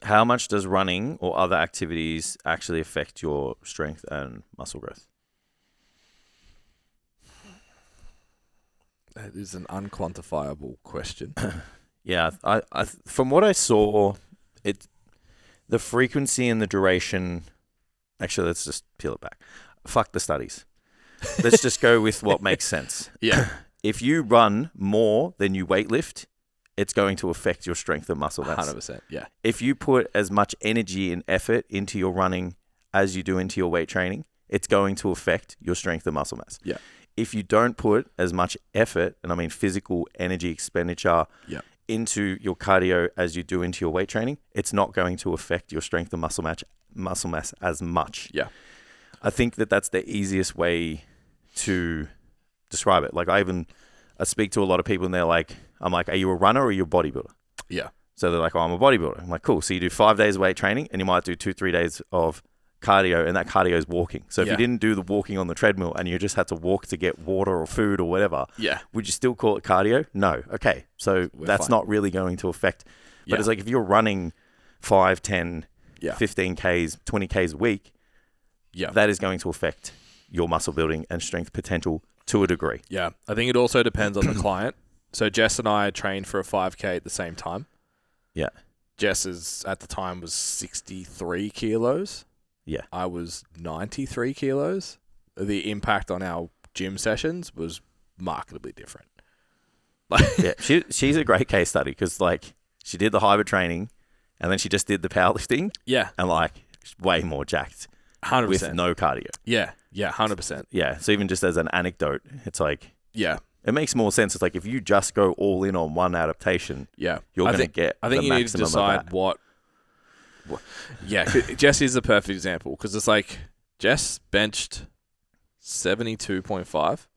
How much does running or other activities actually affect your strength and muscle growth? That is an unquantifiable question. Yeah, I from what I saw, the frequency and the duration. Actually, let's just peel it back. Fuck the studies. Let's just go with what makes sense. Yeah. If you run more than you weightlift, it's going to affect your strength and muscle mass. 100%. Yeah. If you put as much energy and effort into your running as you do into your weight training, it's going to affect your strength and muscle mass. Yeah. If you don't put as much effort, and I mean physical energy expenditure, into your cardio as you do into your weight training, it's not going to affect your strength and muscle mass as much. Yeah. I think that's the easiest way to describe it. Like I speak to a lot of people and they're like, I'm like, are you a runner or are you a bodybuilder? Yeah. So they're like, oh, I'm a bodybuilder. I'm like, cool. So you do 5 days of weight training and you might do 2-3 days of cardio, and that cardio is walking. So if you didn't do the walking on the treadmill and you just had to walk to get water or food or whatever, would you still call it cardio? No. Okay. So that's not really going to affect. But it's like if you're running 5, 10, 15 Ks, 20 Ks a week, that is going to affect your muscle building and strength potential to a degree. Yeah. I think it also depends on the client. So Jess and I trained for a 5K at the same time. Yeah. Jess's at the time was 63 kilos. Yeah. I was 93 kilos. The impact on our gym sessions was markedly different. She's a great case study because like she did the hybrid training and then she just did the powerlifting. Yeah. And like way more jacked. 100%. With no cardio. Yeah. Yeah. 100%. Yeah. So even just as an anecdote, it's like, yeah, it makes more sense. It's like if you just go all in on one adaptation, you're going to get I think the you need to decide what. Yeah, Jess is the perfect example because it's like Jess benched 72.5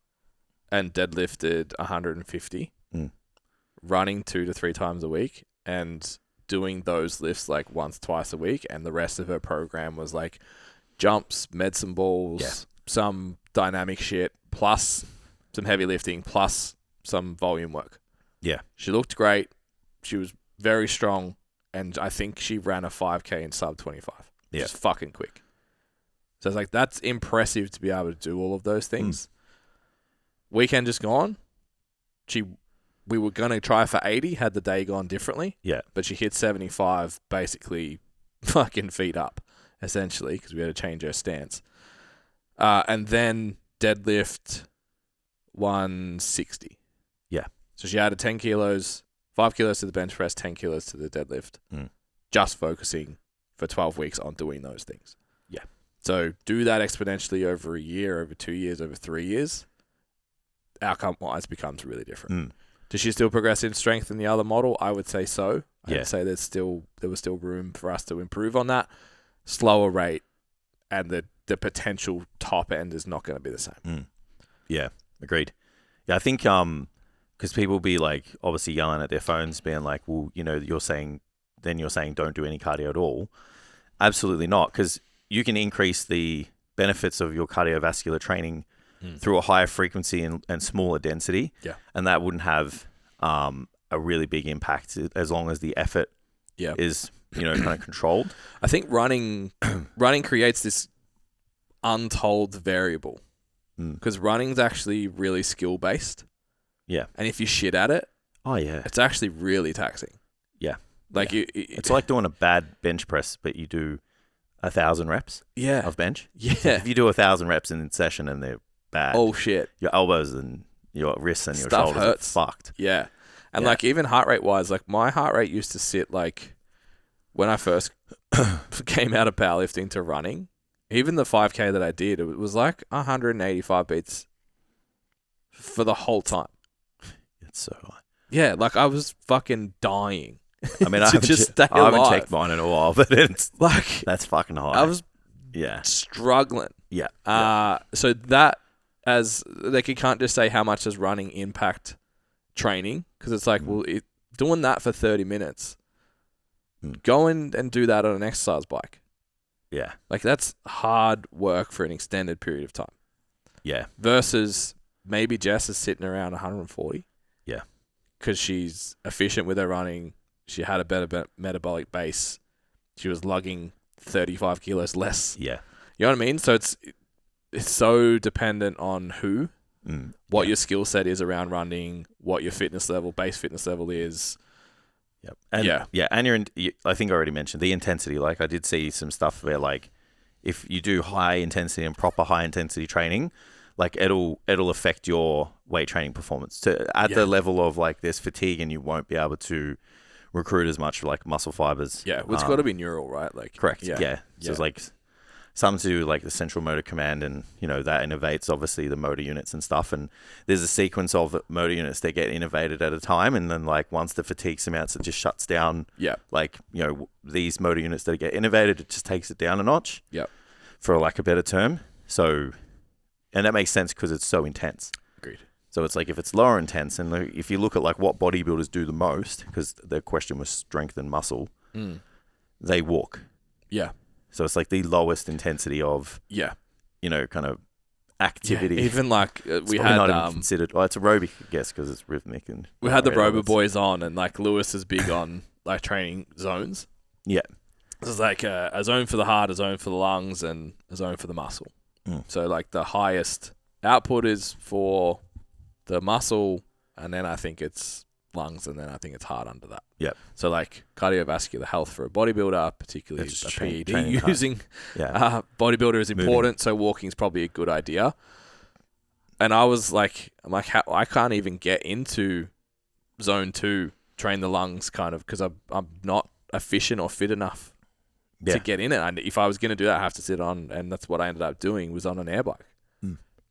and deadlifted 150, running 2 to 3 times a week and doing those lifts like once, twice a week. And the rest of her program was like jumps, medicine balls, some dynamic shit, plus some heavy lifting, plus some volume work. Yeah. She looked great. She was very strong. And I think she ran a 5K in sub 25. Yeah. Just fucking quick. So it's like, that's impressive to be able to do all of those things. Weekend just gone. We were going to try for 80 had the day gone differently. Yeah. But she hit 75 basically fucking feet up, essentially, because we had to change her stance. And then deadlift 160. Yeah. So she added 10 kilos, 5 kilos to the bench press, 10 kilos to the deadlift, just focusing for 12 weeks on doing those things. Yeah. So do that exponentially over a year, over 2 years, over 3 years. Outcome-wise becomes really different. Does she still progress in strength in the other model? I would say so. I would say there was still room for us to improve on that. Slower rate and the potential top end is not going to be the same. Yeah, agreed. Yeah, I think because people will be like obviously yelling at their phones, being like, well, you're saying don't do any cardio at all. Absolutely not, because you can increase the benefits of your cardiovascular training through a higher frequency and smaller density. Yeah. And that wouldn't have a really big impact as long as the effort is, kind of controlled. I think running creates this untold variable because running's actually really skill based. Yeah. And if you shit at it, it's actually really taxing. Yeah. Like it's like doing a bad bench press, but you do 1,000 reps of bench. Yeah. So if you do 1,000 reps in session and they're bad, oh shit, your elbows and your wrists and your stuff shoulders hurts. are fucked. Yeah. And like even heart rate wise, like my heart rate used to sit like when I first came out of powerlifting to running, even the 5K that I did, it was like 185 beats for the whole time. It's so high. Yeah, like I was fucking dying. I mean, I haven't checked mine in a while, but it's like that's fucking high. I was struggling. Yeah. So that as like you can't just say how much does running impact training because it's like doing that for 30 minutes. Go in and do that on an exercise bike. Yeah. Like that's hard work for an extended period of time. Yeah. Versus maybe Jess is sitting around 140. Yeah. Because she's efficient with her running. She had a better metabolic base. she was lugging 35 kilos less. Yeah. You know what I mean? So it's so dependent on what your skill set is around running, what your base fitness level is. Yep. And and I think I already mentioned the intensity. Like I did see some stuff where like if you do high intensity and proper high intensity training, like it'll affect your weight training performance at the level of like there's fatigue and you won't be able to recruit as much like muscle fibers. Yeah, well, it's got to be neural, right? Like correct. Yeah. So it's like some to do like the central motor command, and that innovates obviously the motor units and stuff. And there's a sequence of motor units that get innovated at a time, and then like once the fatigue amounts, it just shuts down. Yeah. Like these motor units that get innovated, it just takes it down a notch. Yeah. For like a better term. So, and that makes sense because it's so intense. Agreed. So it's like if it's lower intense, and if you look at like what bodybuilders do the most, because the question was strength and muscle, they walk. Yeah. So it's like the lowest intensity of kind of activity. Yeah, even like we had not even considered. Well, it's aerobic, I guess, because it's rhythmic and we had the Robo Boys on, and like Lewis is big on like training zones. Yeah. There's like a zone for the heart, a zone for the lungs, and a zone for the muscle. So like the highest output is for the muscle, and then I think it's lungs, and then I think it's heart under that. Yeah. So like cardiovascular health for a bodybuilder, particularly a PED using bodybuilder is important. Moving. So walking is probably a good idea. And I'm like, I can't even get into zone 2, train the lungs kind of, because I'm not efficient or fit enough to get in it. And if I was going to do that, I have to sit on, and that's what I ended up doing, was on an air bike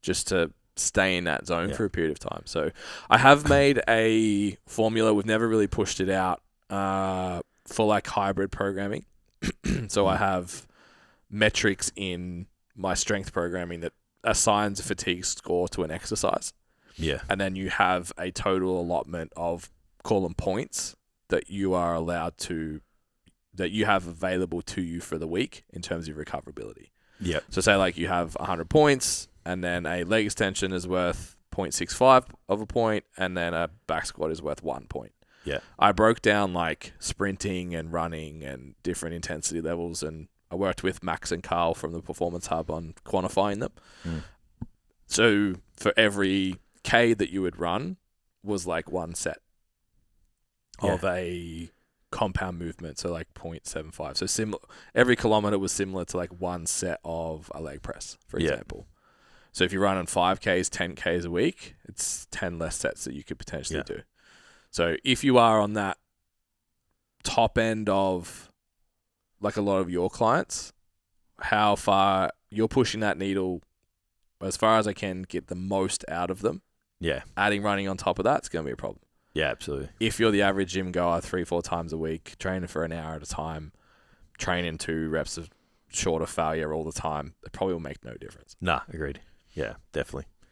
just to stay in that zone for a period of time. So I have made a formula. We've never really pushed it out for like hybrid programming. So I have metrics in my strength programming that assigns a fatigue score to an exercise. Yeah. And then you have a total allotment of, call them points, that you are allowed to, that you have available to you for the week in terms of recoverability. Yeah. So say like you have 100 points, and then a leg extension is worth 0.65 of a point, and then a back squat is worth 1 point. Yeah. I broke down like sprinting and running and different intensity levels, and I worked with Max and Carl from the Performance Hub on quantifying them. So for every K that you would run was like one set of a compound movement, so like 0.75. So every kilometer was similar to like one set of a leg press, for example. So if you run on 5Ks, 10Ks a week, it's 10 less sets that you could potentially do. So if you are on that top end of like a lot of your clients, how far you're pushing that needle as far as I can get the most out of them. Yeah. Adding running on top of that's going to be a problem. Yeah, absolutely. If you're the average gym goer 3-4 times a week, training for an hour at a time, training 2 reps of shorter failure all the time, it probably will make no difference. Nah, agreed. Yeah, definitely.